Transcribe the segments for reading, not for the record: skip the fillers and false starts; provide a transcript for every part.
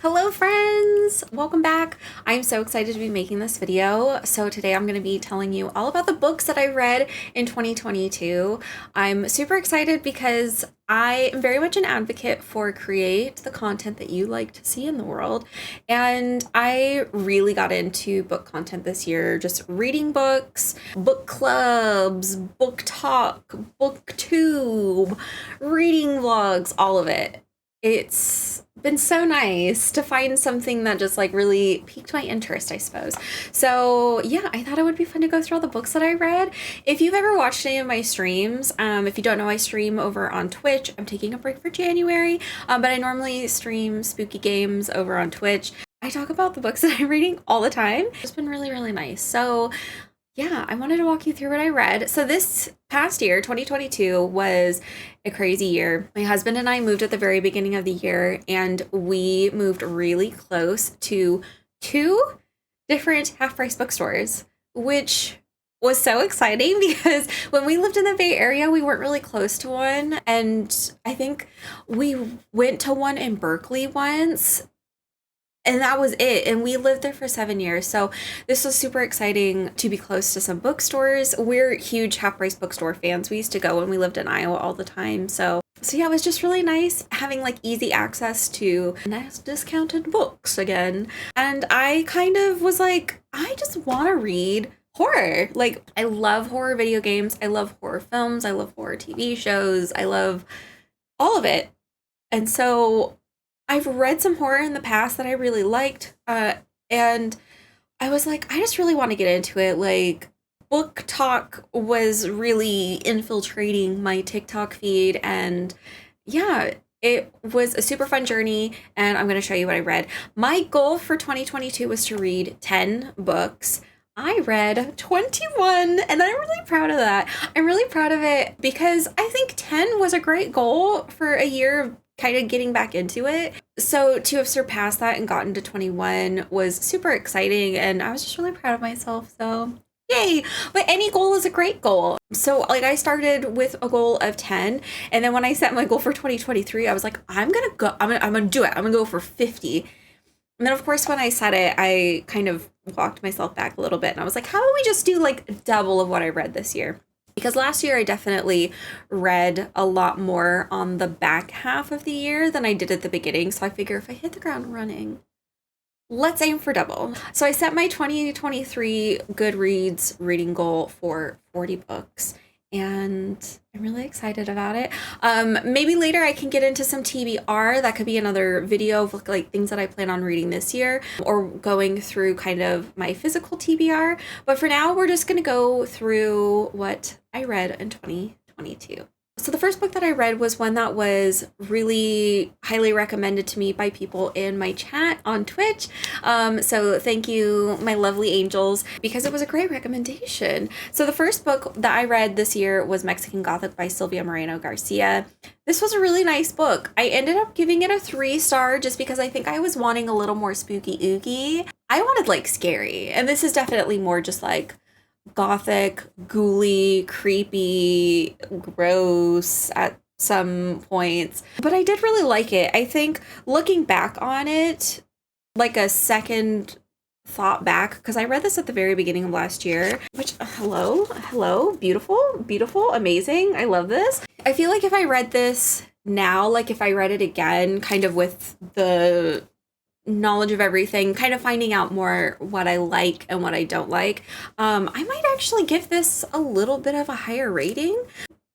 Hello friends! Welcome back. I'm so excited to be making this video. So today I'm going to be telling you all about the books that I read in 2022. I'm super excited because I am very much an advocate for create the content that you like to see in the world. And I really got into book content this year, just reading books, book clubs, book talk, booktube, reading vlogs, all of it. It's been so nice to find something that just like really piqued my interest, I suppose. So yeah, I thought it would be fun to go through all the books that I read. If you've ever watched any of my streams, if you don't know, I stream over on Twitch. I'm taking a break for January, but I normally stream spooky games over on Twitch. I talk about the books that I'm reading all the time. It's been really, really nice. So yeah, I wanted to walk you through what I read. So this past year, 2022, was a crazy year. My husband and I moved at the very beginning of the year, and we moved really close to two different half-price bookstores, which was so exciting because when we lived in the Bay Area, we weren't really close to one. And I think we went to one in Berkeley once, and that was it. And we lived there for 7 years. So this was super exciting to be close to some bookstores. We're huge half-price bookstore fans. We used to go when we lived in Iowa all the time. So yeah, it was just really nice having like easy access to nice discounted books again. And I kind of was like, I just want to read horror. Like, I love horror video games. I love horror films. I love horror TV shows. I love all of it. And so I've read some horror in the past that I really liked, and I was like, I just really want to get into it. Like, book talk was really infiltrating my TikTok feed, and yeah, it was a super fun journey, and I'm going to show you what I read. My goal for 2022 was to read 10 books. I read 21, and I'm really proud of that. I'm really proud of it because I think 10 was a great goal for a year of kind of getting back into it. So to have surpassed that and gotten to 21 was super exciting, and I was just really proud of myself. So yay. But any goal is a great goal. So like, I started with a goal of 10, and then when I set my goal for 2023, I was like, I'm gonna do it. I'm gonna go for 50. And then of course when I said it, I kind of walked myself back a little bit, and I was like, how about we just do like double of what I read this year? Because last year I definitely read a lot more on the back half of the year than I did at the beginning. So I figure if I hit the ground running, let's aim for double. So I set my 2023 Goodreads reading goal for 40 books, and I'm really excited about it. Maybe later I can get into some TBR. That could be another video of like things that I plan on reading this year, or going through kind of my physical TBR. But for now, we're just going to go through what I read in 2022. So the first book that I read was one that was really highly recommended to me by people in my chat on Twitch. So thank you, my lovely angels, because it was a great recommendation. So the first book that I read this year was Mexican Gothic by Silvia Moreno Garcia. This was a really nice book. I ended up giving it a 3-star just because I think I was wanting a little more spooky ooky. I wanted like scary, and this is definitely more just like gothic, ghouly, creepy, gross at some points. But I did really like it. I think looking back on it, like a second thought back, because I read this at the very beginning of last year, which, hello, beautiful, amazing. I love this. I feel like if I read this now, like if I read it again, kind of with the knowledge of everything, kind of finding out more what I like and what I don't like, I might actually give this a little bit of a higher rating.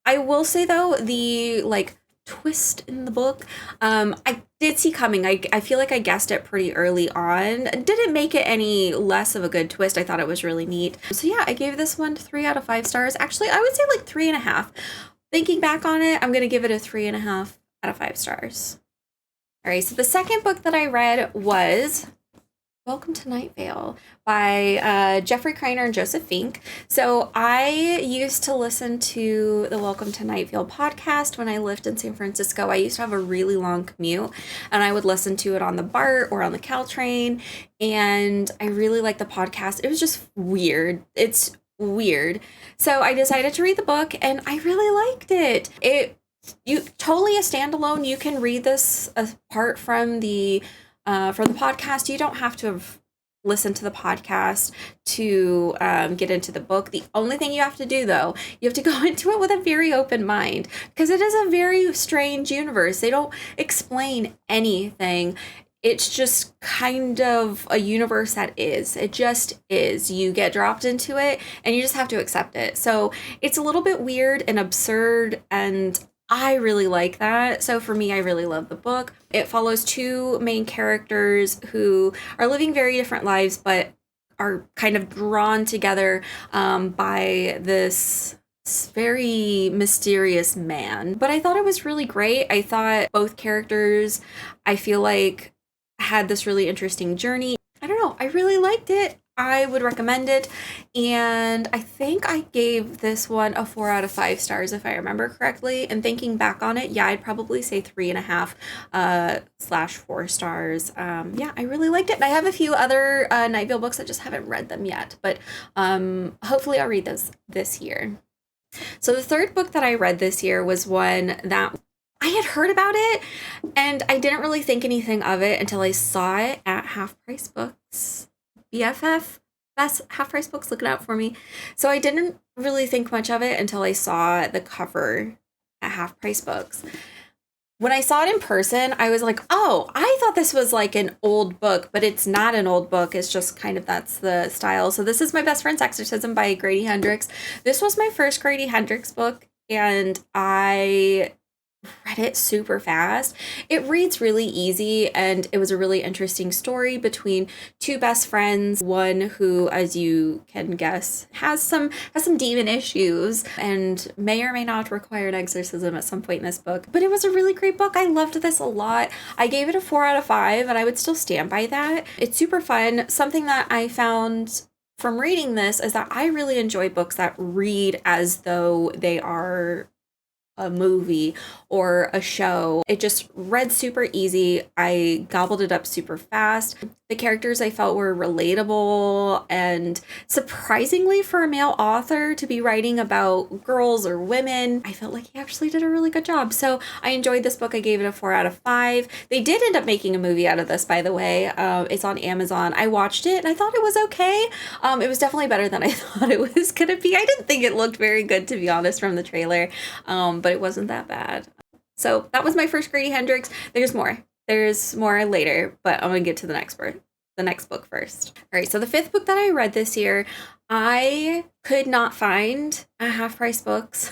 I will say though, the like twist in the book, I did see coming. I feel like I guessed it pretty early on. Didn't make it any less of a good twist. I thought it was really neat. So yeah, I gave this one 3 out of 5 stars. Actually, I would say like 3.5. Thinking back on it, I'm gonna give it a 3.5 out of 5 stars. All right, so the second book that I read was Welcome to Night Vale by Jeffrey Kreiner and Joseph Fink. So I used to listen to the Welcome to Night Vale podcast when I lived in San Francisco. I used to have a really long commute, and I would listen to it on the BART or on the Caltrain, and I really liked the podcast. It was just weird. It's weird. So I decided to read the book, and I really liked it. You totally a standalone. You can read this apart from the For the podcast, you don't have to have listened to the podcast to get into the book. The only thing you have to do, though, you have to go into it with a very open mind because it is a very strange universe. They don't explain anything. It's just kind of a universe that is. It just is. You get dropped into it and you just have to accept it. So it's a little bit weird and absurd, and I really like that. So for me, I really love the book. It follows two main characters who are living very different lives, but are kind of drawn together by this very mysterious man. But I thought it was really great. I thought both characters, I feel like, had this really interesting journey. I don't know. I really liked it. I would recommend it. And I think I gave this one a 4 out of 5 stars, if I remember correctly. And thinking back on it, yeah, I'd probably say 3.5 / 4 stars. Yeah, I really liked it. And I have a few other Night Vale books. I just haven't read them yet, but hopefully I'll read those this year. So the third book that I read this year was one that I had heard about it, and I didn't really think anything of it until I saw it at Half Price Books. BFF, that's Half Price Books, look it out for me. So I didn't really think much of it until I saw the cover at Half Price Books. When I saw it in person, I was like, oh, I thought this was like an old book, but it's not an old book. It's just kind of, that's the style. So this is My Best Friend's Exorcism by Grady Hendrix. This was my first Grady Hendrix book, and I read it super fast. It reads really easy, and it was a really interesting story between two best friends, one who, as you can guess, has some demon issues and may or may not require an exorcism at some point in this book. But it was a really great book. I loved this a lot. I gave it a 4 out of 5, and I would still stand by that. It's super fun. Something that I found from reading this is that I really enjoy books that read as though they are a movie or a show. It just read super easy. I gobbled it up super fast. The characters I felt were relatable, and surprisingly for a male author to be writing about girls or women, I felt like he actually did a really good job. So I enjoyed this book. I gave it a 4 out of 5. They did end up making a movie out of this, by the way. It's on Amazon. I watched it and I thought it was okay. It was definitely better than I thought it was gonna be. I didn't think it looked very good, to be honest, from the trailer, but it wasn't that bad. So that was my first Grady Hendrix. There's more later, but I'm gonna get to the next book first. All right, so the fifth book that I read this year, I could not find at Half Price Books.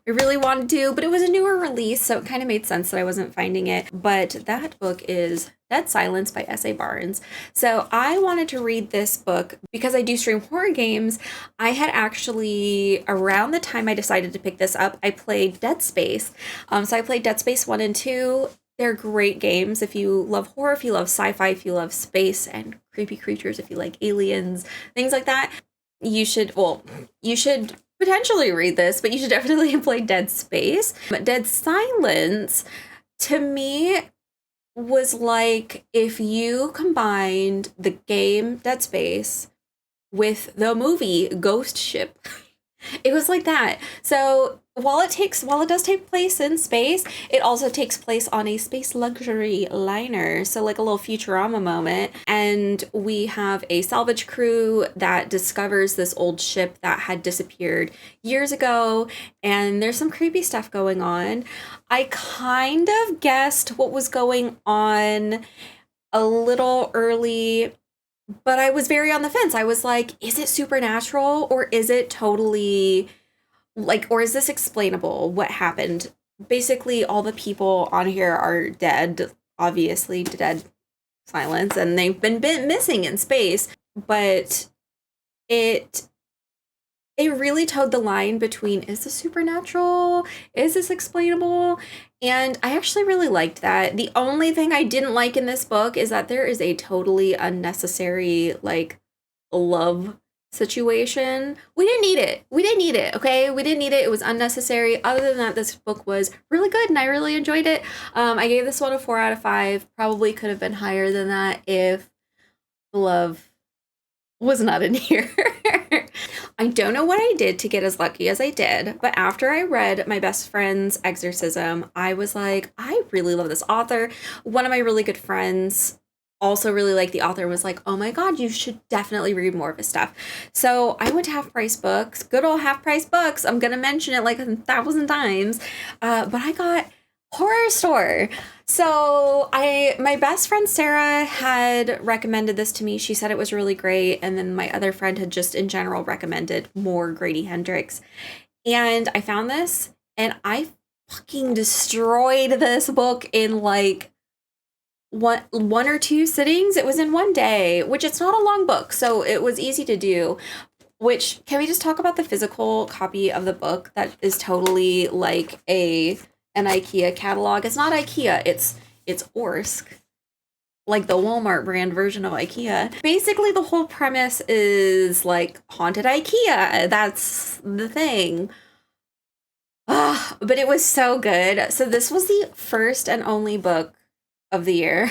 I really wanted to, but it was a newer release, so it kind of made sense that I wasn't finding it. But that book is Dead Silence by S.A. Barnes. So I wanted to read this book because I do stream horror games. I had actually, around the time I decided to pick this up, I played Dead Space. So I played Dead Space 1 and 2. They're great games if you love horror, if you love sci-fi, if you love space and creepy creatures, if you like aliens, things like that. You should potentially read this, but you should definitely play Dead Space. But Dead Silence, to me, was like if you combined the game Dead Space with the movie Ghost Ship. It was like that. So while it does take place in space, it also takes place on a space luxury liner. So like a little Futurama moment. And we have a salvage crew that discovers this old ship that had disappeared years ago. And there's some creepy stuff going on. I kind of guessed what was going on a little early, but I was very on the fence. I was like, is it supernatural or is it totally or is this explainable? What happened? Basically, all the people on here are dead, obviously, Dead Silence, and they've been missing in space. But it really towed the line between, is this supernatural? Is this explainable? And I actually really liked that. The only thing I didn't like in this book is that there is a totally unnecessary, love situation. We didn't need it, okay? We didn't need it. It was unnecessary. Other than that, this book was really good, and I really enjoyed it. I gave this one a 4 out of 5. Probably could have been higher than that if the love was not in here. I don't know what I did to get as lucky as I did, but after I read My Best Friend's Exorcism, I was like, I really love this author. One of my really good friends also really like the author, was like, oh my God, you should definitely read more of his stuff. So I went to Half Price Books, good old Half Price Books. I'm going to mention it like 1,000 times. But I got Horror Store. So my best friend Sarah had recommended this to me. She said it was really great. And then my other friend had just in general recommended more Grady Hendrix. And I found this and I fucking destroyed this book in like one or two sittings. It was in one day, which it's not a long book, so it was easy to do. Which, can we just talk about the physical copy of the book that is totally like an IKEA catalog? It's not IKEA, it's Orsk, like the Walmart brand version of IKEA. Basically, the whole premise is like haunted IKEA. That's the thing. But it was so good. So this was the first and only book of the year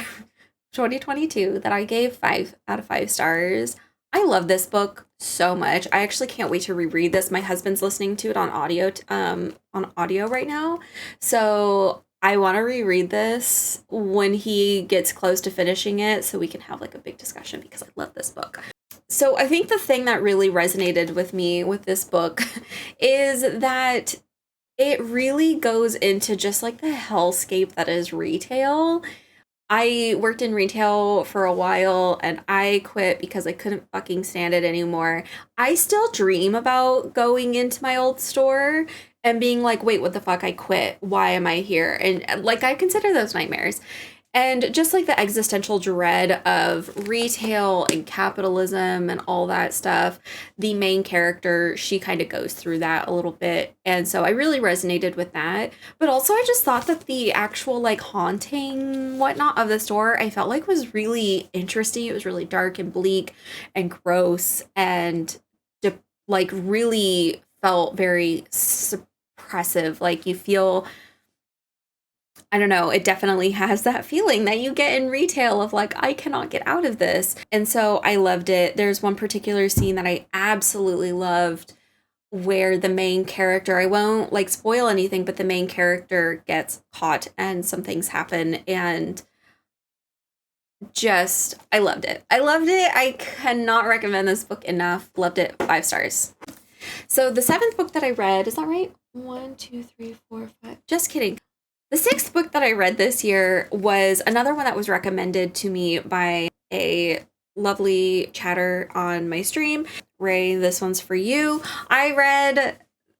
2022 that I gave 5 out of 5 stars. I love this book so much. I actually can't wait to reread this. My husband's listening to it on audio right now. So I want to reread this when he gets close to finishing it so we can have like a big discussion because I love this book. So I think the thing that really resonated with me with this book is that it really goes into just like the hellscape that is retail. I worked in retail for a while and I quit because I couldn't fucking stand it anymore. I still dream about going into my old store and being like, wait, what the fuck? I quit. Why am I here? And like, I consider those nightmares. And just like the existential dread of retail and capitalism and all that stuff, the main character, she kind of goes through that a little bit. And so I really resonated with that. But also I just thought that the actual like haunting whatnot of the store, I felt like was really interesting. It was really dark and bleak and gross and like really felt very suppressive. Like you feel, I don't know, it definitely has that feeling that you get in retail of like, I cannot get out of this. And so I loved it. There's one particular scene that I absolutely loved where the main character, I won't like spoil anything, but the main character gets caught and some things happen and just, I loved it. I loved it. I cannot recommend this book enough. Loved it. 5 stars. So the 7th book that I read, is that right? 1, 2, 3, 4, 5. Just kidding. The 6th book that I read this year was another one that was recommended to me by a lovely chatter on my stream. Ray, this one's for you. I read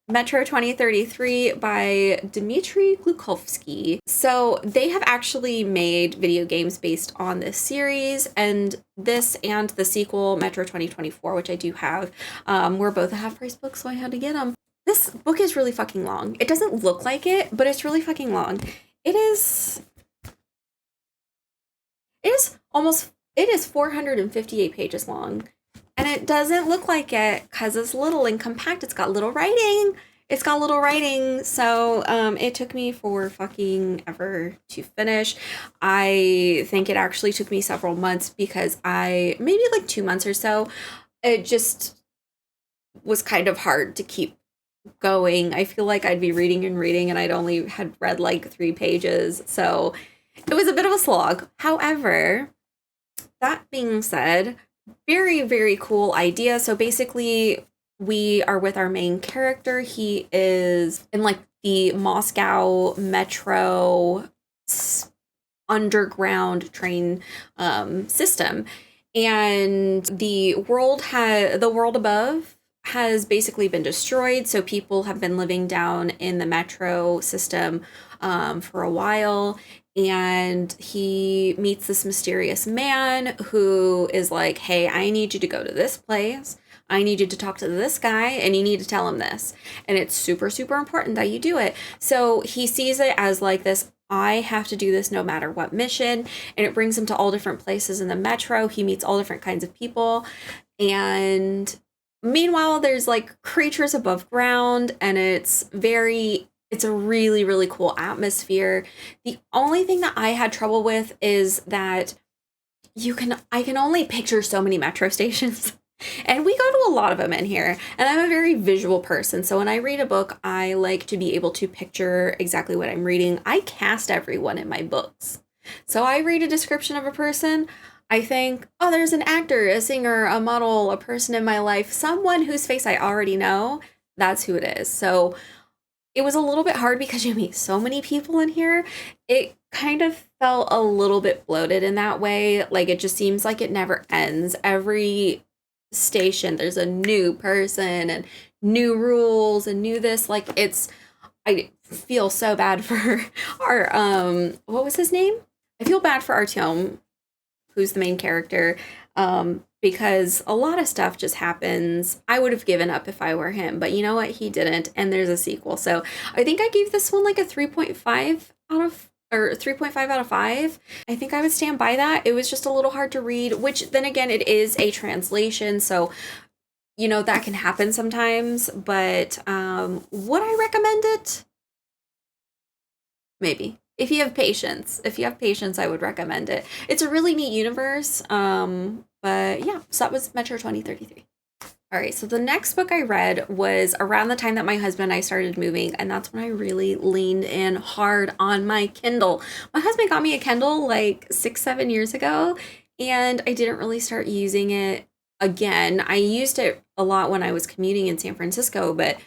Metro 2033 by Dmitry Glukovsky. So they have actually made video games based on this series, and this and the sequel, Metro 2024, which I do have, were both a half-price books, so I had to get them. This book is really fucking long. It doesn't look like it, but it's really fucking long. It is 458 pages long. And it doesn't look like it because it's little and compact. It's got little writing. So it took me for fucking ever to finish. I think it actually took me several months because maybe like 2 months or so, it just was kind of hard to keep going. I feel like I'd be reading and I'd only had read like 3 pages. So it was a bit of a slog. However, that being said, very, very cool idea. So basically we are with our main character. He is in like the Moscow metro underground train system. And the world above has basically been destroyed. So people have been living down in the metro system for a while. And he meets this mysterious man who is like, hey, I need you to go to this place. I need you to talk to this guy and you need to tell him this. And it's super, super important that you do it. So he sees it as like this, I have to do this no matter what mission. And it brings him to all different places in the metro. He meets all different kinds of people. And meanwhile, there's like creatures above ground and it's a really, really cool atmosphere. The only thing that I had trouble with is that I can only picture so many metro stations. And we go to a lot of them in here. And I'm a very visual person. So when I read a book, I like to be able to picture exactly what I'm reading. I cast everyone in my books. So I read a description of a person. I think, oh, there's an actor, a singer, a model, a person in my life, someone whose face I already know. That's who it is. So it was a little bit hard because you meet so many people in here. It kind of felt a little bit bloated in that way. Like it just seems like it never ends. Every station, there's a new person and new rules and new this. Like it's, I feel so bad for our, what was his name? I feel bad for Artyom, who's the main character, because a lot of stuff just happens. I would have given up if I were him, but you know what? He didn't, and there's a sequel. So I think I gave this one like a 3.5 out of, or 3.5 out of 5. I think I would stand by that. It was just a little hard to read, which then again, it is a translation, so you know that can happen sometimes. But would I recommend it? Maybe. If you have patience, I would recommend it. It's a really neat universe. But yeah, so that was Metro 2033. All right, so the next book I read was around the time that my husband and I started moving, and that's when I really leaned in hard on my Kindle. My husband got me a Kindle like 6, 7 years ago, and I didn't really start using it again. I used it a lot when I was commuting in San Francisco, but I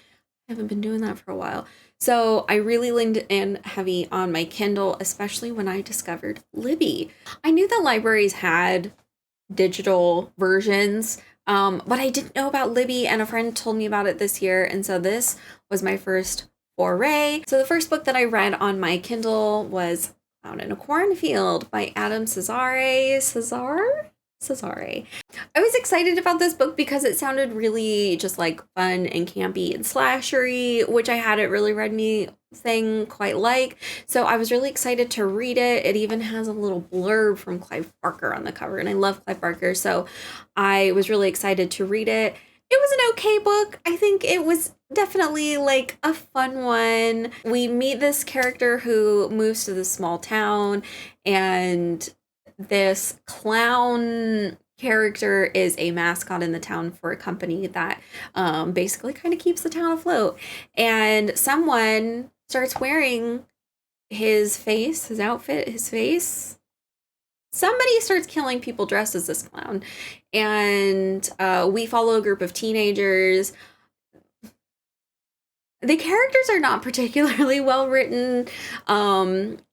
haven't been doing that for a while. So I really leaned in heavy on my Kindle, especially when I discovered Libby. I knew that libraries had digital versions, but I didn't know about Libby, and a friend told me about it this year, and so this was my first foray. So the first book that I read on my Kindle was Found in a Cornfield by Adam Cesare. I was excited about this book because it sounded really just like fun and campy and slashery, which I hadn't really read anything quite like. So I was really excited to read it. It even has a little blurb from Clive Barker on the cover, and I love Clive Barker, so I was really excited to read it. It was an okay book. I think it was definitely like a fun one. We meet this character who moves to this small town, and this clown character is a mascot in the town for a company that basically kind of keeps the town afloat. And someone starts wearing his outfit, his face. Somebody starts killing people dressed as this clown. And we follow a group of teenagers. The characters are not particularly well written,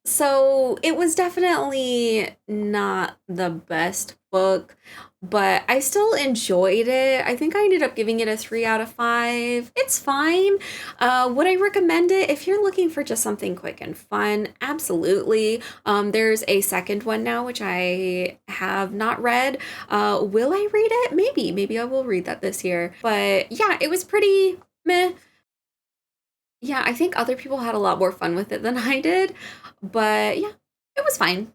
so it was definitely not the best book, but I still enjoyed it. I think I ended up giving it a 3 out of 5. It's fine. Would I recommend it if you're looking for just something quick and fun? Absolutely. There's a second one now, which I have not read. Will I read it? Maybe I will read that this year. But yeah, it was pretty meh. Yeah, I think other people had a lot more fun with it than I did, but yeah, it was fine.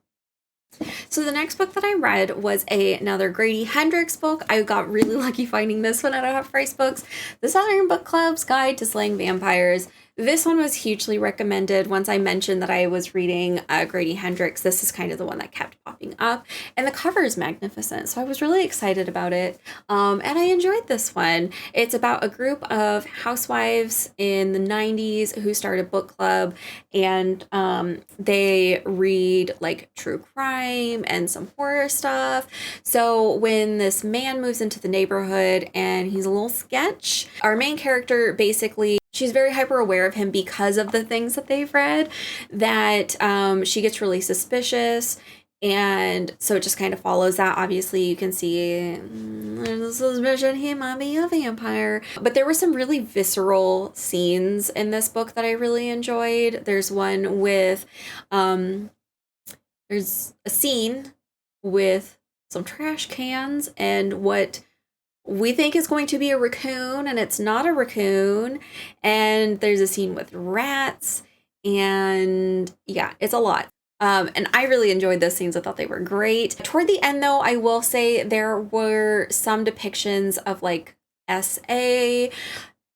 So the next book that I read was another Grady Hendrix book. I got really lucky finding this one at Half Price Books, The Southern Book Club's Guide to Slaying Vampires. This one was hugely recommended. Once I mentioned that I was reading Grady Hendrix, this is kind of the one that kept popping up. And the cover is magnificent, so I was really excited about it. And I enjoyed this one. It's about a group of housewives in the 90s who start a book club, and they read like true crime and some horror stuff. So when this man moves into the neighborhood and he's a little sketch, our main character basically, she's very hyper aware of him because of the things that they've read, that she gets really suspicious. And so it just kind of follows that. Obviously, you can see there's a suspicion he might be a vampire. But there were some really visceral scenes in this book that I really enjoyed. There's one with, there's a scene with some trash cans and what we think is going to be a raccoon, and it's not a raccoon. And there's a scene with rats, and yeah, it's a lot. And I really enjoyed those scenes. I thought they were great. Toward the end, though, I will say there were some depictions of like SA,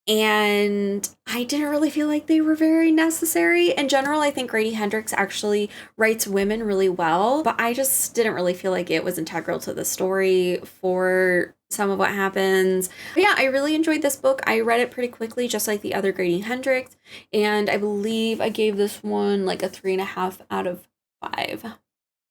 and I didn't really feel like they were very necessary. In general, I think Grady Hendrix actually writes women really well, but I just didn't really feel like it was integral to the story for some of what happens. But yeah, I really enjoyed this book. I read it pretty quickly, just like the other Grady Hendrix, and I believe I gave this one like a 3.5 out of 5.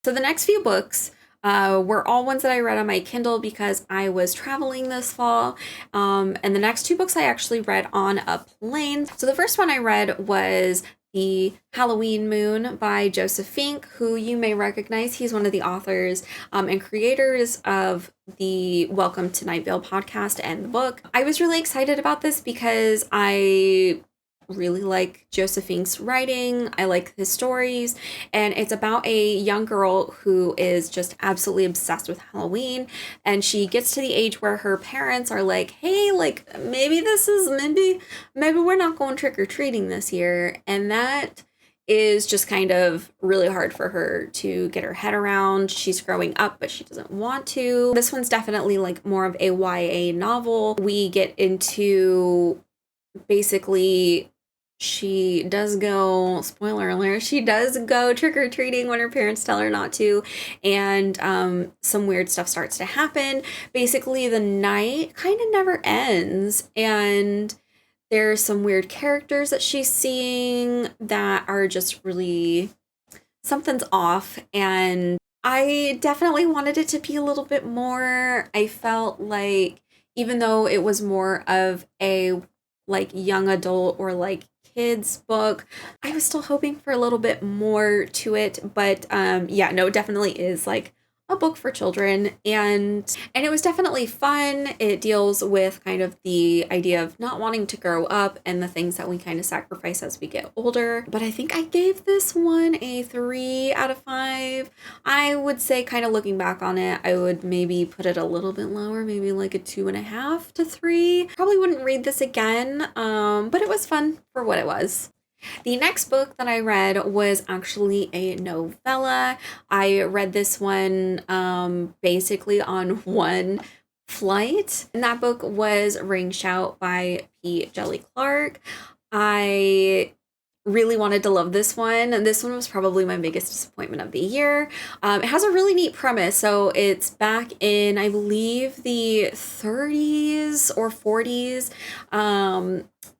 So the next few books were all ones that I read on my Kindle because I was traveling this fall. And the next two books I actually read on a plane. So the first one I read was The Halloween Moon by Joseph Fink, who you may recognize. He's one of the authors and creators of the Welcome to Night Vale podcast and the book. I was really excited about this because I really like Joseph Fink's writing. I like his stories, and it's about a young girl who is just absolutely obsessed with Halloween, and she gets to the age where her parents are like, "Hey, like maybe we're not going trick-or-treating this year." And that is just kind of really hard for her to get her head around. She's growing up, but she doesn't want to. This one's definitely like more of a YA novel. We get into basically she does go, spoiler alert, she does go trick-or-treating when her parents tell her not to, and some weird stuff starts to happen. Basically, the night kind of never ends, and there's some weird characters that she's seeing that are just really, something's off, and I definitely wanted it to be a little bit more. I felt like even though it was more of a like young adult or like kids book, I was still hoping for a little bit more to it. But yeah, no, it definitely is like a book for children, and it was definitely fun. It deals with kind of the idea of not wanting to grow up and the things that we kind of sacrifice as we get older. But I think I gave this one a 3 out of 5. I would say, kind of looking back on it, I would maybe put it a little bit lower, maybe like a 2.5 to 3. Probably wouldn't read this again, but it was fun for what it was. The next book that I read was actually a novella. I read this one basically on one flight, and that book was Ring Shout by P. Jelly Clark. I really wanted to love this one, and this one was probably my biggest disappointment of the year. It has a really neat premise. So it's back in, I believe, the 30s or 40s.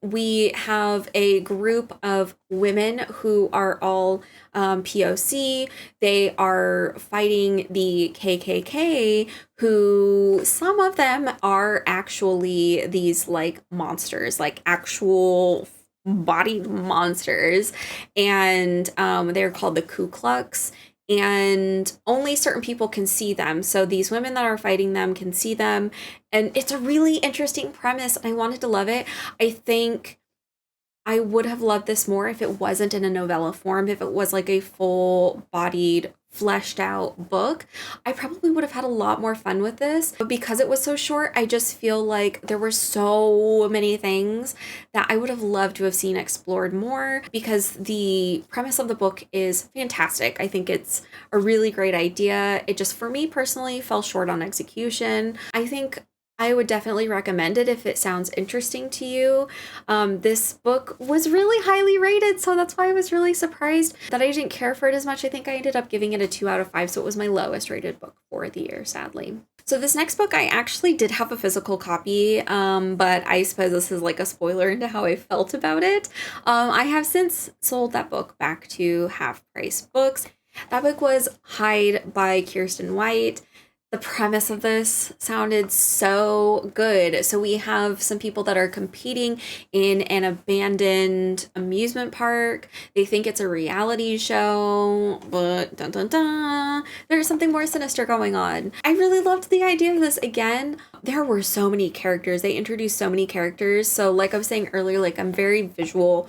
We have a group of women who are all POC. They are fighting the KKK, who some of them are actually these like monsters, like actual bodied monsters, and they're called the Ku Klux, and only certain people can see them. So these women that are fighting them can see them, and it's a really interesting premise, and I wanted to love it. I think I would have loved this more if it wasn't in a novella form. If it was like a full-bodied, fleshed out book, I probably would have had a lot more fun with this. But because it was so short, I just feel like there were so many things that I would have loved to have seen explored more, because the premise of the book is fantastic. I think it's a really great idea. It just, for me personally, fell short on execution. I think I would definitely recommend it if it sounds interesting to you. This book was really highly rated, so that's why I was really surprised that I didn't care for it as much. I think I ended up giving it a 2 out of 5, so it was my lowest rated book for the year, sadly. So this next book, I actually did have a physical copy, but I suppose this is like a spoiler into how I felt about it. I have since sold that book back to Half Price Books. That book was Hide by Kirsten White. The premise of this sounded so good. So we have some people that are competing in an abandoned amusement park. They think it's a reality show, but dun dun dun, there's something more sinister going on. I really loved the idea of this. Again, there were so many characters. They introduced so many characters. So like I was saying earlier, like I'm very visual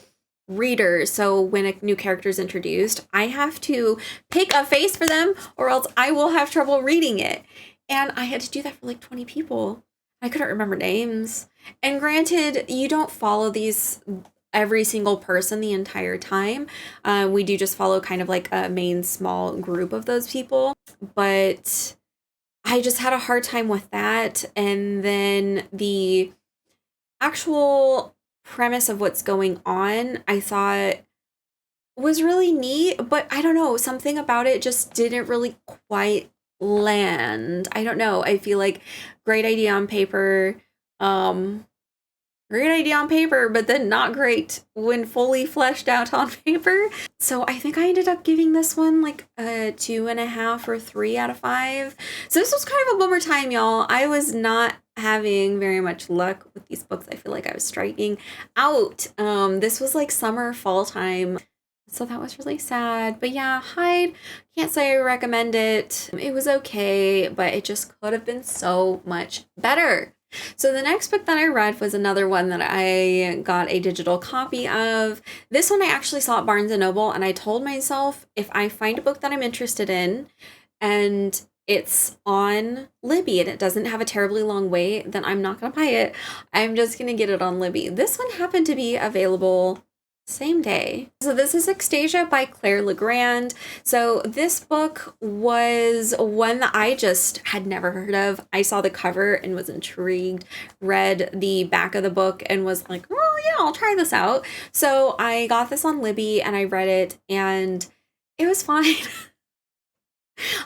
reader, so when a new character is introduced, I have to pick a face for them or else I will have trouble reading it. And I had to do that for like 20 people. I couldn't remember names. And granted, you don't follow these every single person the entire time. We do just follow kind of like a main small group of those people, but I just had a hard time with that. And then the actual premise of what's going on, I thought was really neat, but I don't know, something about it just didn't really quite land. I don't know. I feel like great idea on paper. great idea on paper, but then not great when fully fleshed out on paper. So I think I ended up giving this one like a 2.5 or 3 out of 5. So this was kind of a bummer time, y'all. I was not having very much luck with these books. I feel like I was striking out. This was like summer, fall time. So that was really sad. But yeah, Hyde, can't say I recommend it. It was okay, but it just could have been so much better. So the next book that I read was another one that I got a digital copy of. This one I actually saw at Barnes & Noble, and I told myself if I find a book that I'm interested in and it's on Libby and it doesn't have a terribly long wait, then I'm not going to buy it. I'm just going to get it on Libby. This one happened to be available same day. So this is Extasia by Claire Legrand. So this book was one that I just had never heard of. I saw the cover and was intrigued, read the back of the book and was like, oh yeah, I'll try this out. So I got this on Libby and I read it and it was fine.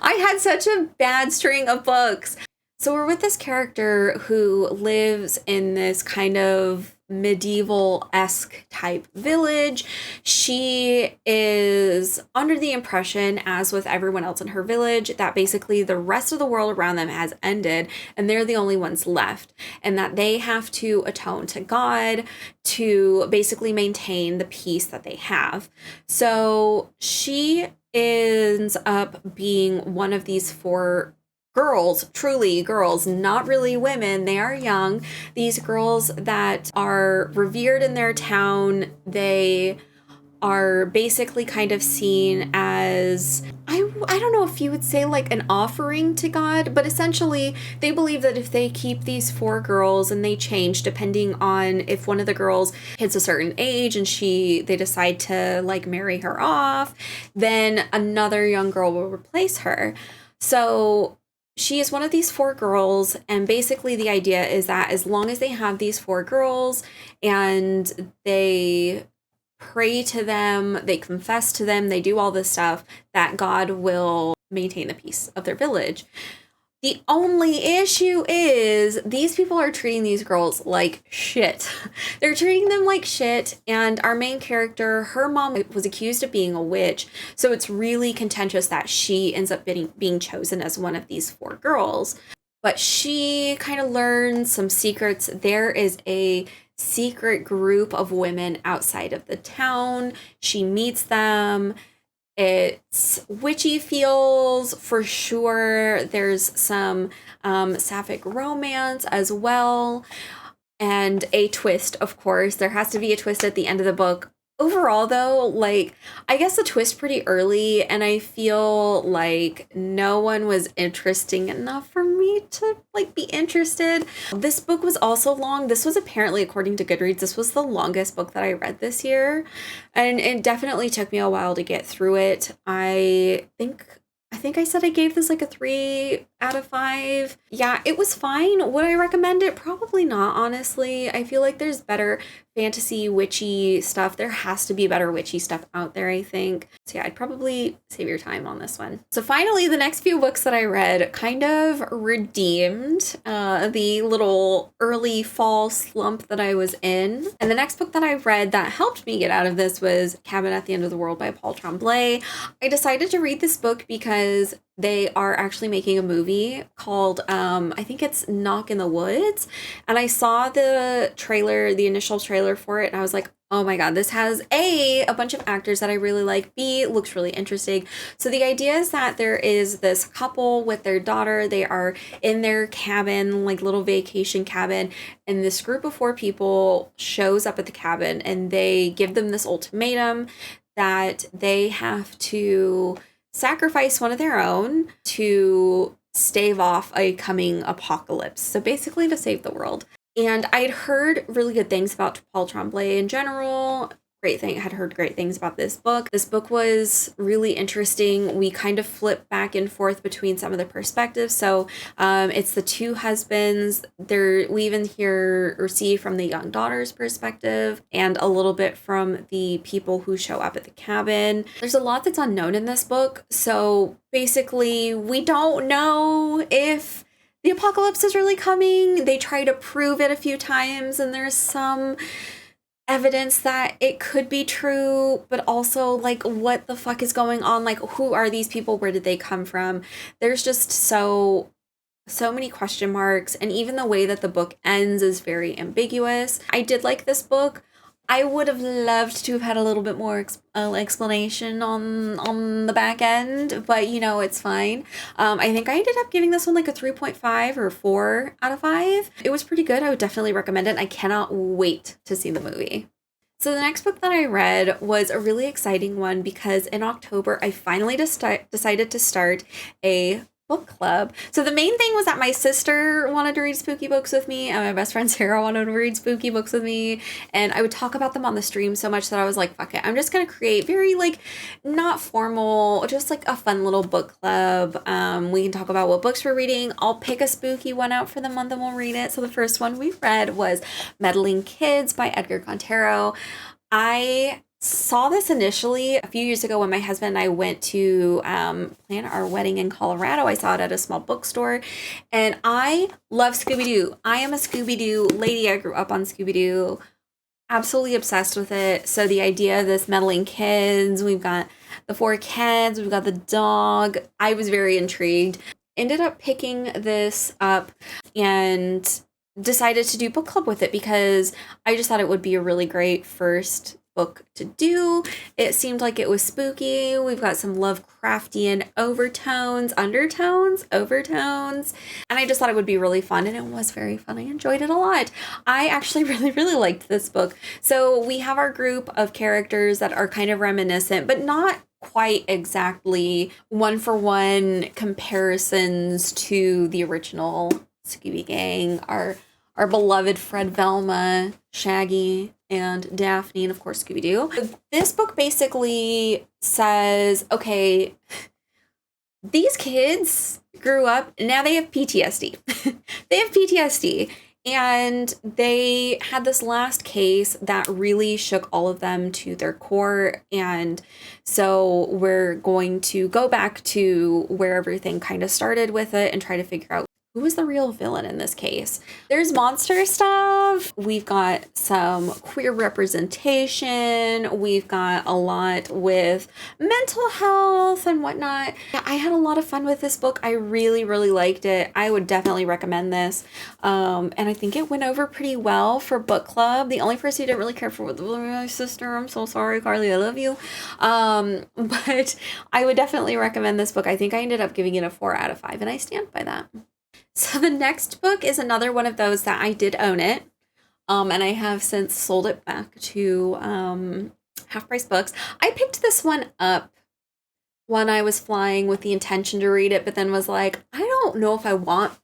I had such a bad string of books. So we're with this character who lives in this kind of medieval-esque type village. She is under the impression, as with everyone else in her village, that basically the rest of the world around them has ended and they're the only ones left, and that they have to atone to God to basically maintain the peace that they have. So she ends up being one of these 4 girls, truly girls, not really women. They are young. These girls that are revered in their town, they are basically kind of seen as, I don't know if you would say like an offering to God, but essentially they believe that if they keep these 4 girls and they change depending on if one of the girls hits a certain age and they decide to like marry her off, then another young girl will replace her. So she is one of these 4 girls, and basically the idea is that as long as they have these 4 girls and they pray to them, they confess to them, they do all this stuff, that God will maintain the peace of their village. The only issue is these people are treating these girls like shit. They're treating them like shit, and our main character, her mom was accused of being a witch, so it's really contentious that she ends up being chosen as one of these 4 girls. But she kind of learns some secrets. There is a secret group of women outside of the town. She meets them. It's witchy feels for sure. There's some sapphic romance as well. And a twist, of course. There has to be a twist at the end of the book. Overall, though, like, I guess the twist pretty early, and I feel like no one was interesting enough for me to, like, be interested. This book was also long. This was apparently, according to Goodreads, this was the longest book that I read this year, and it definitely took me a while to get through it. I think I said I gave this like a 3 out of 5. Yeah, it was fine. Would I recommend it? Probably not, honestly. I feel like there's better fantasy witchy stuff. There has to be better witchy stuff out there, I think. So yeah, I'd probably save your time on this one. So finally, the next few books that I read kind of redeemed the little early fall slump that I was in. And the next book that I read that helped me get out of this was Cabin at the End of the World by Paul Tremblay. I decided to read this book because they are actually making a movie called, I think it's Knock in the Woods. And I saw the trailer, the initial trailer for it, and I was like, oh my God, this has a bunch of actors that I really like. B, looks really interesting. So the idea is that there is this couple with their daughter. They are in their cabin, like little vacation cabin. And this group of 4 people shows up at the cabin and they give them this ultimatum that they have to sacrifice one of their own to stave off a coming apocalypse. So basically to save the world. And I'd heard really good things about Paul Tremblay in general. Had heard great things about this book. This book was really interesting. We kind of flip back and forth between some of the perspectives. So it's the 2 husbands. We even hear or see from the young daughter's perspective and a little bit from the people who show up at the cabin. There's a lot that's unknown in this book. So basically, we don't know if the apocalypse is really coming. They try to prove it a few times, and there's some evidence that it could be true, but also like what the fuck is going on? Like, who are these people? Where did they come from? There's just so many question marks, and even the way that the book ends is very ambiguous. I did like this book. I would have loved to have had a little bit more explanation on the back end, but you know, it's fine. I think I ended up giving this one like a 3.5 or 4 out of 5. It was pretty good. I would definitely recommend it. I cannot wait to see the movie. So the next book that I read was a really exciting one because in October, I finally decided to start a book club. So the main thing was that my sister wanted to read spooky books with me, and my best friend Sarah wanted to read spooky books with me, and I would talk about them on the stream so much that I was like, fuck it, I'm just gonna create very like not formal, just like a fun little book club. We can talk about what books we're reading. I'll pick a spooky one out for the month and we'll read it. So the first one we read was Meddling Kids by Edgar Contero. I saw this initially a few years ago when my husband and I went to plan our wedding in Colorado. I saw it at a small bookstore, and I love Scooby-Doo. I am a Scooby-Doo lady. I grew up on Scooby-Doo. Absolutely obsessed with it. So the idea of this meddling kids, we've got the 4 kids, we've got the dog. I was very intrigued. Ended up picking this up and decided to do book club with it because I just thought it would be a really great first book to do. It seemed like it was spooky. We've got some Lovecraftian overtones, overtones, and I just thought it would be really fun, and it was very fun. I enjoyed it a lot. I actually really liked this book. So we have our group of characters that are kind of reminiscent, but not quite exactly one-for-one comparisons to the original Scooby Gang. Our beloved Fred, Velma, Shaggy, and Daphne, and of course Scooby-Doo. This book basically says, okay, these kids grew up, now they have PTSD. They have PTSD, and they had this last case that really shook all of them to their core, and so we're going to go back to where everything kind of started with it and try to figure out who was the real villain in this case. There's monster stuff. We've got some queer representation. We've got a lot with mental health and whatnot. I had a lot of fun with this book. I really liked it. I would definitely recommend this. And I think it went over pretty well for book club. The only person who didn't really care for was my sister. I'm so sorry, Carly. I love you. But I would definitely recommend this book. I think I ended up giving it a 4 out of 5, and I stand by that. So the next book is another one of those that I did own it, and I have since sold it back to Half Price Books. I picked this one up when I was flying with the intention to read it, but then was like, I don't know if I want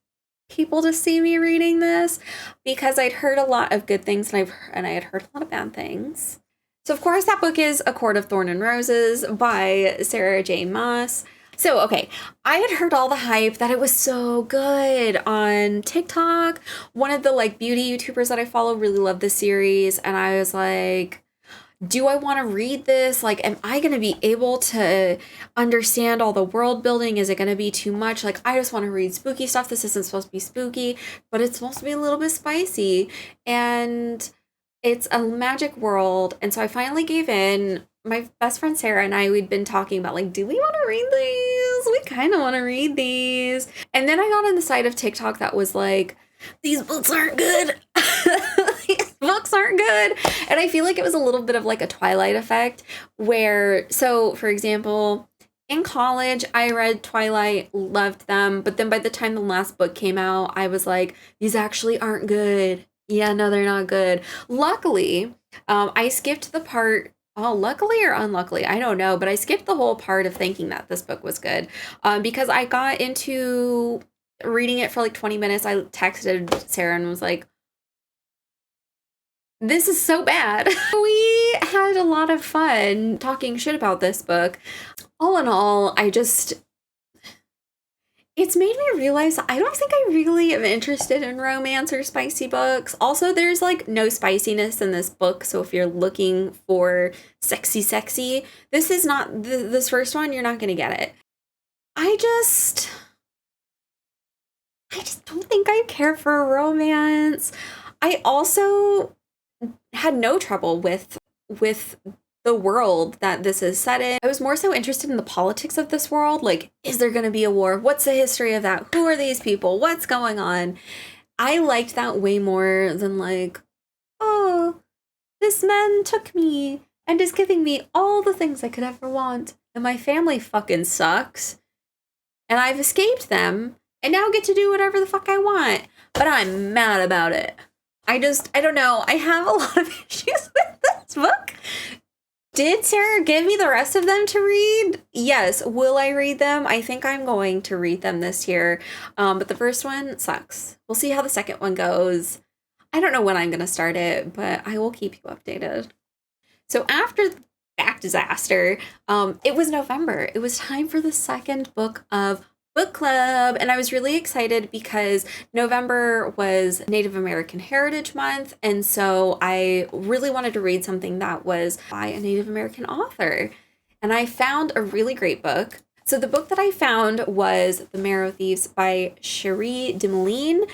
people to see me reading this, because I'd heard a lot of good things and I had heard a lot of bad things. So of course that book is A Court of Thorn and Roses by Sarah J. Maas. So, okay, I had heard all the hype that it was so good on TikTok. One of the like beauty YouTubers that I follow really loved the series, and I was like, do I want to read this? Like, am I going to be able to understand all the world building? Is it going to be too much? Like, I just want to read spooky stuff. This isn't supposed to be spooky, but it's supposed to be a little bit spicy, and it's a magic world. And so I finally gave in. My best friend Sarah and I, we'd been talking about like, do we want to read these? We kind of want to read these. And then I got on the side of TikTok that was like, these books aren't good. These books aren't good. And I feel like it was a little bit of like a Twilight effect where, so for example, in college, I read Twilight, loved them. But then by the time the last book came out, I was like, these actually aren't good. Yeah, no, they're not good. Luckily, I skipped the part. Oh, luckily or unluckily, I don't know, but I skipped the whole part of thinking that this book was good because I got into reading it for like 20 minutes. I texted Sarah and was like, this is so bad. We had a lot of fun talking shit about this book. All in all, it's made me realize I don't think I really am interested in romance or spicy books. Also, there's like no spiciness in this book. So if you're looking for sexy, this is not this first one. You're not going to get it. I I just don't think I care for romance. I also had no trouble with the world that this is set in. I was more so interested in the politics of this world. Like, is there going to be a war? What's the history of that? Who are these people? What's going on? I liked that way more than like, oh, this man took me and is giving me all the things I could ever want. And my family fucking sucks. And I've escaped them and now get to do whatever the fuck I want. But I'm mad about it. I don't know. I have a lot of issues with this book. Did Sarah give me the rest of them to read? Yes. Will I read them? I think I'm going to read them this year. But the first one sucks. We'll see how the second one goes. I don't know when I'm going to start it, but I will keep you updated. So after the back disaster, it was November. It was time for the second book of book club, and I was really excited because November was Native American Heritage Month, and so I really wanted to read something that was by a Native American author. And I found a really great book. So the book that I found was The Marrow Thieves by Cherie Demeline.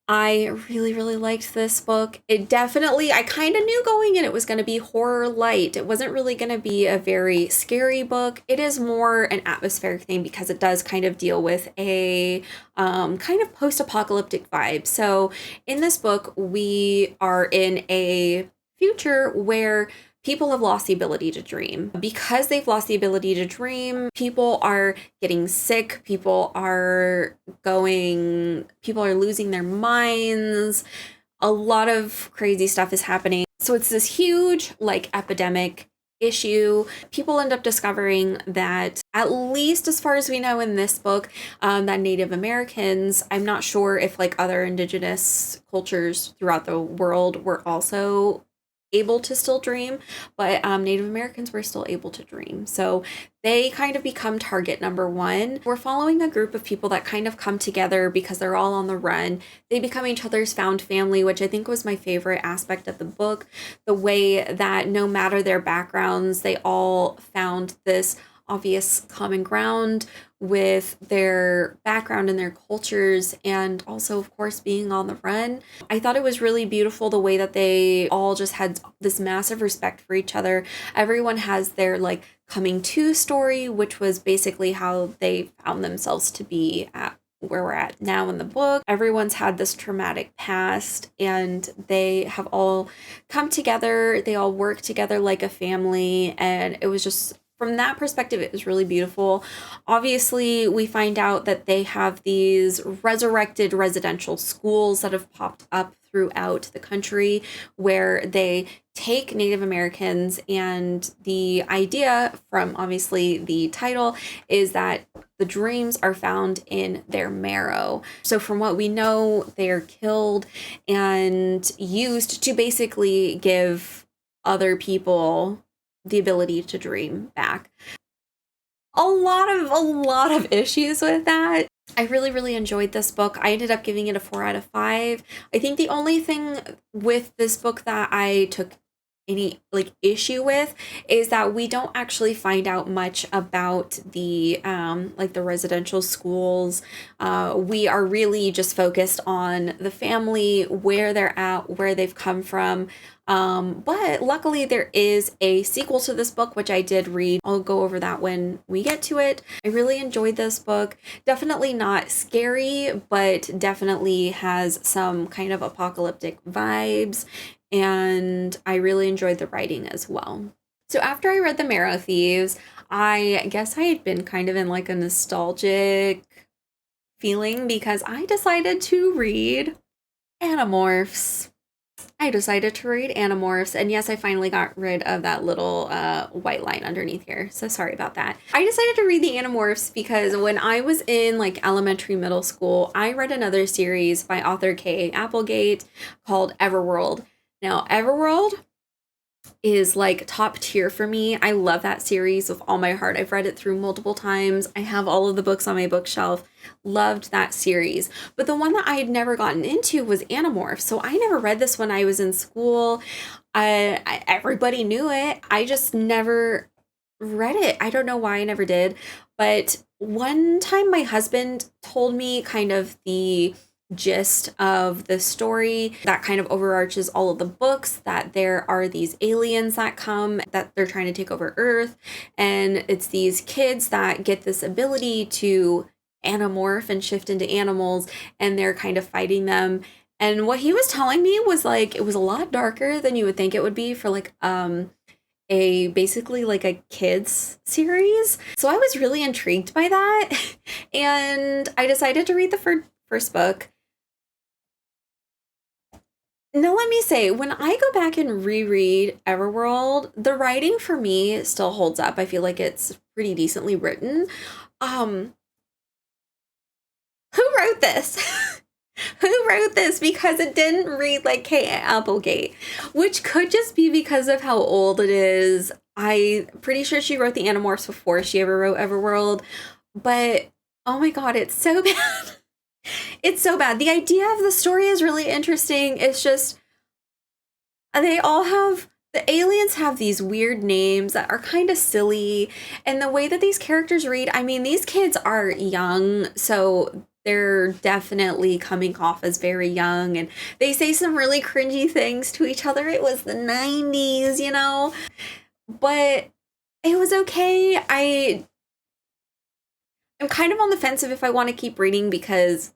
I really, really liked this book. It definitely, I kind of knew going in it was going to be horror light. It wasn't really going to be a very scary book. It is more an atmospheric thing because it does kind of deal with a kind of post-apocalyptic vibe. So in this book, we are in a future where people have lost the ability to dream. Because they've lost the ability to dream, people are getting sick, people are losing their minds. A lot of crazy stuff is happening. So it's this huge, like, epidemic issue. People end up discovering that, at least as far as we know in this book, that Native Americans, I'm not sure if like other indigenous cultures throughout the world were also able to still dream, but Native Americans were still able to dream. So they kind of become target number one. We're following a group of people that kind of come together because they're all on the run. They become each other's found family, which I think was my favorite aspect of the book. The way that no matter their backgrounds, they all found this obvious common ground with their background and their cultures, and also, of course, being on the run. I thought it was really beautiful the way that they all just had this massive respect for each other. Everyone has their like coming to story, which was basically how they found themselves to be at where we're at now in the book. Everyone's had this traumatic past and they have all come together. They all work together like a family, and it was just, from that perspective, it was really beautiful. Obviously, we find out that they have these resurrected residential schools that have popped up throughout the country where they take Native Americans, and the idea from obviously the title is that the dreams are found in their marrow. So from what we know, they're killed and used to basically give other people the ability to dream back. A lot of issues with that. I really, really enjoyed this book. I ended up giving it a 4 out of 5. I think the only thing with this book that I took any like issue with is that we don't actually find out much about the like the residential schools. We are really just focused on the family, where they're at, where they've come from. But luckily there is a sequel to this book, which I did read. I'll go over that when we get to it. I really enjoyed this book. Definitely not scary, but definitely has some kind of apocalyptic vibes. And I really enjoyed the writing as well. So after I read The Marrow Thieves, I guess I had been kind of in like a nostalgic feeling because I decided to read Animorphs. And yes, I finally got rid of that little white line underneath here. So sorry about that. I decided to read the Animorphs because when I was in like elementary, middle school, I read another series by author K.A. Applegate called Everworld. Now, Everworld is like top tier for me. I love that series with all my heart. I've read it through multiple times. I have all of the books on my bookshelf. Loved that series. But the one that I had never gotten into was Animorphs. So I never read this when I was in school. Everybody knew it. I just never read it. I don't know why I never did. But one time my husband told me kind of the gist of the story that kind of overarches all of the books, that there are these aliens that come, that they're trying to take over Earth, and it's these kids that get this ability to anamorph and shift into animals, and they're kind of fighting them. And what he was telling me was like it was a lot darker than you would think it would be for like a basically like a kids series. So I was really intrigued by that. And I decided to read the first book. Now, let me say, when I go back and reread Everworld, the writing for me still holds up. I feel like it's pretty decently written. Um, who wrote this? Who wrote this? Because it didn't read like Kate Applegate, which could just be because of how old it is. I'm pretty sure she wrote the Animorphs before she ever wrote Everworld, but oh my god, it's so bad. It's so bad. The idea of the story is really interesting. It's just, the aliens have these weird names that are kind of silly. And the way that these characters read, I mean, these kids are young, so they're definitely coming off as very young. And they say some really cringy things to each other. It was the 90s, you know? But it was okay. I'm kind of on the fence of if I want to keep reading because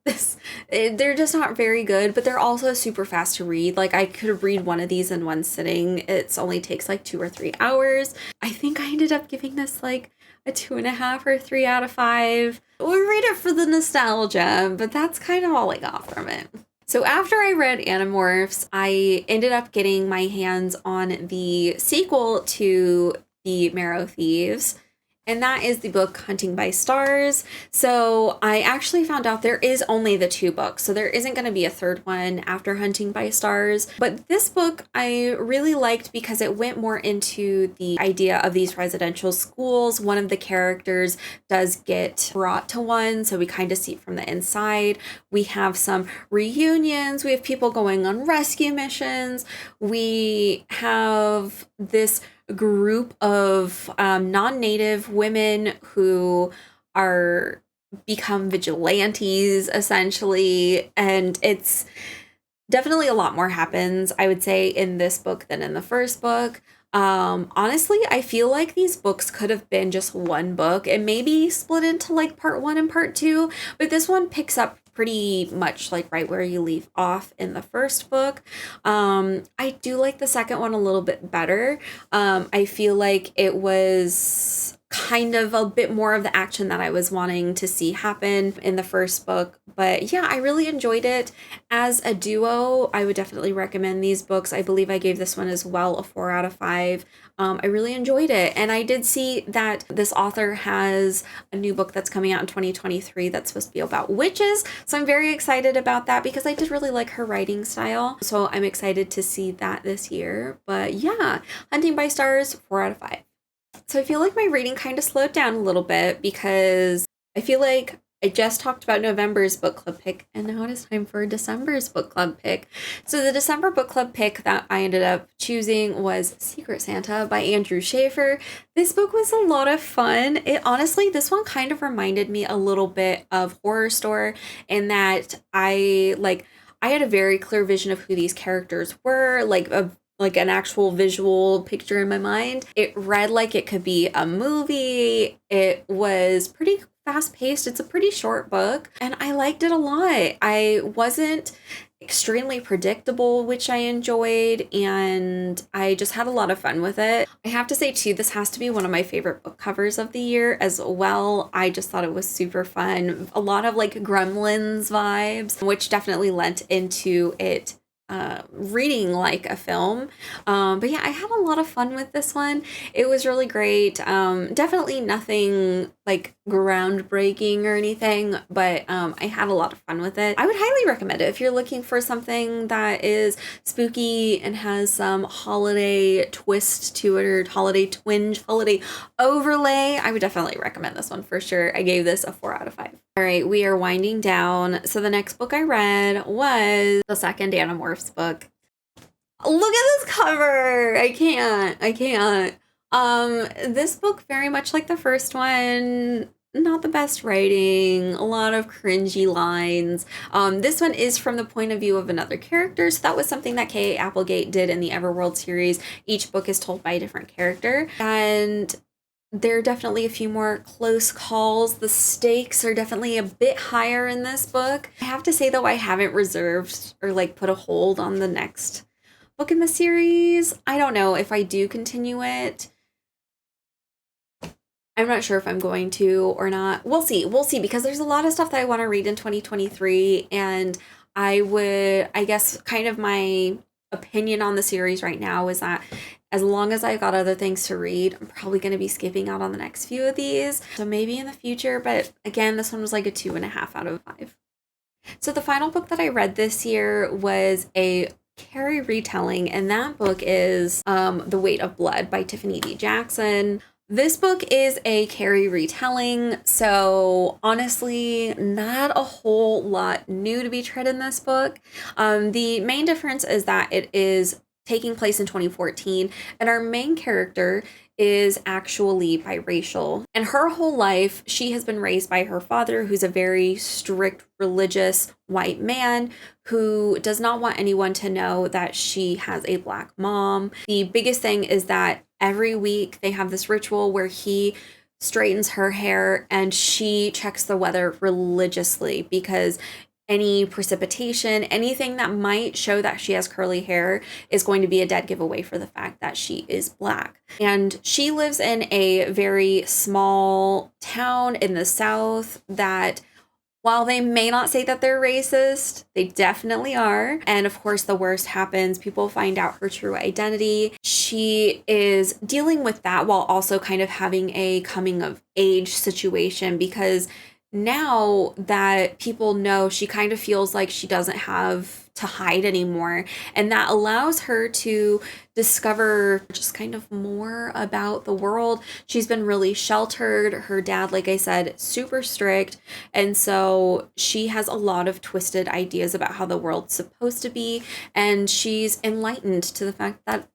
they're just not very good, but they're also super fast to read. Like I could read one of these in one sitting. It only takes like 2 or 3 hours. I think I ended up giving this like a 2.5 or 3 out of 5. We read it for the nostalgia, but that's kind of all I got from it. So after I read Animorphs, I ended up getting my hands on the sequel to The Marrow Thieves. And that is the book Hunting by Stars. So I actually found out there is only the 2 books. So there isn't going to be a third one after Hunting by Stars. But this book I really liked because it went more into the idea of these residential schools. One of the characters does get brought to one. So we kind of see it from the inside. We have some reunions. We have people going on rescue missions. We have this group of non-native women who are become vigilantes essentially, and it's definitely a lot more happens, I would say, in this book than in the first book. Honestly, I feel like these books could have been just one book and maybe split into like part 1 and part 2, but this one picks up pretty much like right where you leave off in the first book. I do like the second one a little bit better. I feel like it was kind of a bit more of the action that I was wanting to see happen in the first book. But yeah, I really enjoyed it. As a duo, I would definitely recommend these books. I believe I gave this one as well a 4 out of 5. I really enjoyed it. And I did see that this author has a new book that's coming out in 2023 that's supposed to be about witches. So I'm very excited about that because I did really like her writing style. So I'm excited to see that this year. But yeah, Hunting by Stars, 4 out of 5. So I feel like my reading kind of slowed down a little bit because I feel like I just talked about November's book club pick, and now it is time for December's book club pick. So the December book club pick that I ended up choosing was Secret Santa by Andrew Schaefer. This book was a lot of fun. It honestly, this one kind of reminded me a little bit of Horror Store in that I had a very clear vision of who these characters were, like an actual visual picture in my mind. It read like it could be a movie. It was pretty fast paced. It's a pretty short book and I liked it a lot. I wasn't extremely predictable, which I enjoyed, and I just had a lot of fun with it. I have to say too, this has to be one of my favorite book covers of the year as well. I just thought it was super fun. A lot of like Gremlins vibes, which definitely lent into it reading like a film. But yeah, I had a lot of fun with this one. It was really great. Definitely nothing like groundbreaking or anything, but I had a lot of fun with it. I would highly recommend it if you're looking for something that is spooky and has some holiday twist to it, or holiday twinge, holiday overlay. I would definitely recommend this one for sure. I gave this a 4 out of 5. All right, we are winding down. So the next book I read was the second Animorphs book. Look at this cover. I can't. This book, very much like the first one, not the best writing, a lot of cringy lines. This one is from the point of view of another character, so that was something that K.A. Applegate did in the Everworld series. Each book is told by a different character, and there are definitely a few more close calls. The stakes are definitely a bit higher in this book. I have to say, though, I haven't reserved or like put a hold on the next book in the series. I don't know if I do continue it. I'm not sure if I'm going to or not. We'll see. We'll see, because there's a lot of stuff that I want to read in 2023, and I guess kind of my opinion on the series right now is that as long as I've got other things to read, I'm probably going to be skipping out on the next few of these. So maybe in the future, but again, this one was like a 2.5 out of 5. So the final book that I read this year was a Carrie retelling, and that book is The Weight of Blood by Tiffany D. Jackson. This book is a Carrie retelling, so honestly, not a whole lot new to be tread in this book. The main difference is that it is taking place in 2014, and our main character is actually biracial. And her whole life, she has been raised by her father, who's a very strict, religious white man who does not want anyone to know that she has a Black mom. The biggest thing is that every week they have this ritual where he straightens her hair and she checks the weather religiously, because any precipitation, anything that might show that she has curly hair is going to be a dead giveaway for the fact that she is Black. And she lives in a very small town in the South that, while they may not say that they're racist, they definitely are. And of course, the worst happens. People find out her true identity. She is dealing with that while also kind of having a coming of age situation, because now that people know, she kind of feels like she doesn't have to hide anymore. And that allows her to discover just kind of more about the world. She's been really sheltered. Her dad, like I said, super strict. And so she has a lot of twisted ideas about how the world's supposed to be. And she's enlightened to the fact that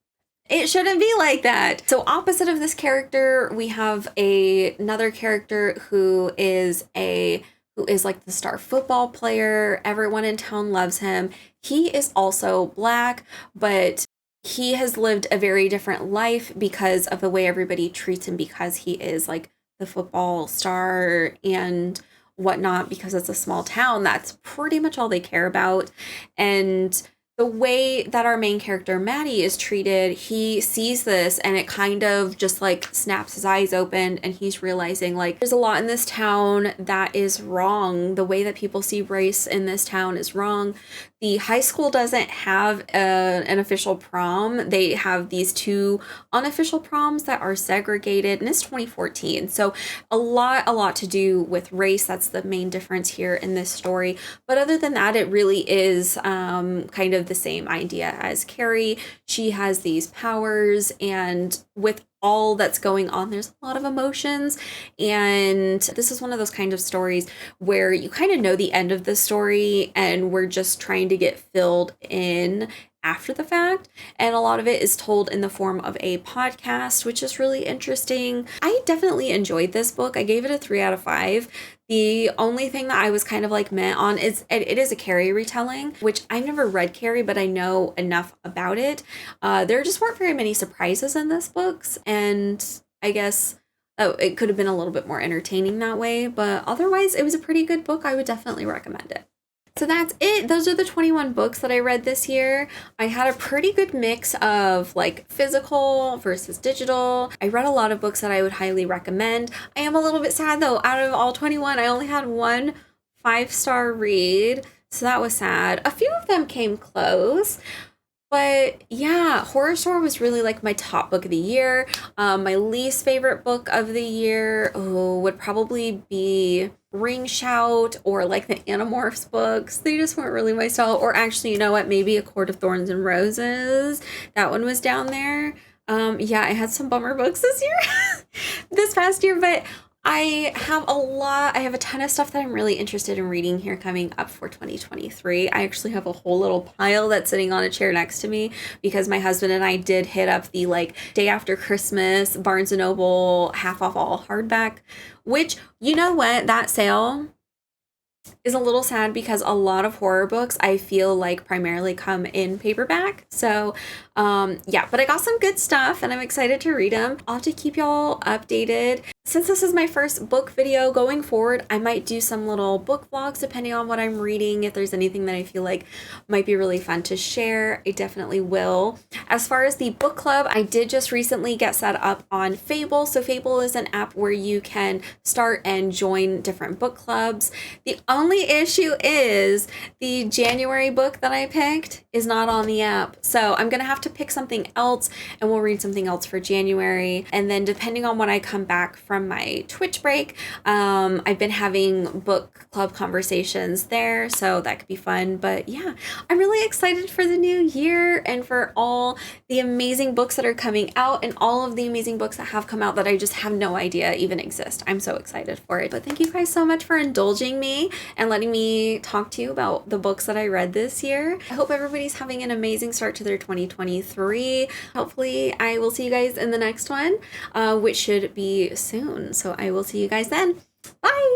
it shouldn't be like that. So opposite of this character, we have another character who is like the star football player. Everyone in town loves him. He is also Black, but he has lived a very different life because of the way everybody treats him, because he is like the football star and whatnot, because it's a small town. That's pretty much all they care about. And the way that our main character, Maddie, is treated, he sees this and it kind of just like snaps his eyes open, and he's realizing like there's a lot in this town that is wrong. The way that people see race in this town is wrong. The high school doesn't have an official prom. They have these two unofficial proms that are segregated, and it's 2014. So a lot to do with race. That's the main difference here in this story. But other than that, it really is kind of the same idea as Carrie. She has these powers, and with all that's going on, there's a lot of emotions. And this is one of those kind of stories where you kind of know the end of the story and we're just trying to get filled in after the fact. And a lot of it is told in the form of a podcast, which is really interesting. I definitely enjoyed this book. I gave it a 3 out of 5. The only thing that I was kind of like meh on is it is a Carrie retelling, which I've never read Carrie, but I know enough about it. There just weren't very many surprises in this book, and I guess it could have been a little bit more entertaining that way, but otherwise it was a pretty good book. I would definitely recommend it. So that's it. Those are the 21 books that I read this year. I had a pretty good mix of like physical versus digital. I read a lot of books that I would highly recommend. I am a little bit sad though. Out of all 21, I only had one 5-star read. So that was sad. A few of them came close. But yeah, Horror Store was really like my top book of the year. My least favorite book of the year would probably be Ring Shout or like the Animorphs books. They just weren't really my style. Or actually, you know what? Maybe A Court of Thorns and Roses. That one was down there. Yeah, I had some bummer books this year, this past year, but I have a ton of stuff that I'm really interested in reading here coming up for 2023. I actually have a whole little pile that's sitting on a chair next to me because my husband and I did hit up the like day after Christmas Barnes and Noble half off all hardback, which, you know what, that sale is a little sad because a lot of horror books I feel like primarily come in paperback. So yeah, but I got some good stuff and I'm excited to read them. I'll have to keep y'all updated. Since this is my first book video going forward, I might do some little book vlogs depending on what I'm reading. If there's anything that I feel like might be really fun to share, I definitely will. As far as the book club, I did just recently get set up on Fable. So Fable is an app where you can start and join different book clubs. The only issue is the January book that I picked is not on the app. So I'm going to have to pick something else and we'll read something else for January. And then depending on when I come back from my Twitch break, I've been having book club conversations there. So that could be fun. But yeah, I'm really excited for the new year and for all the amazing books that are coming out and all of the amazing books that have come out that I just have no idea even exist. I'm so excited for it. But thank you guys so much for indulging me and letting me talk to you about the books that I read this year. I hope everybody's having an amazing start to their 2023. Hopefully I will see you guys in the next one, which should be soon. So I will see you guys then. Bye!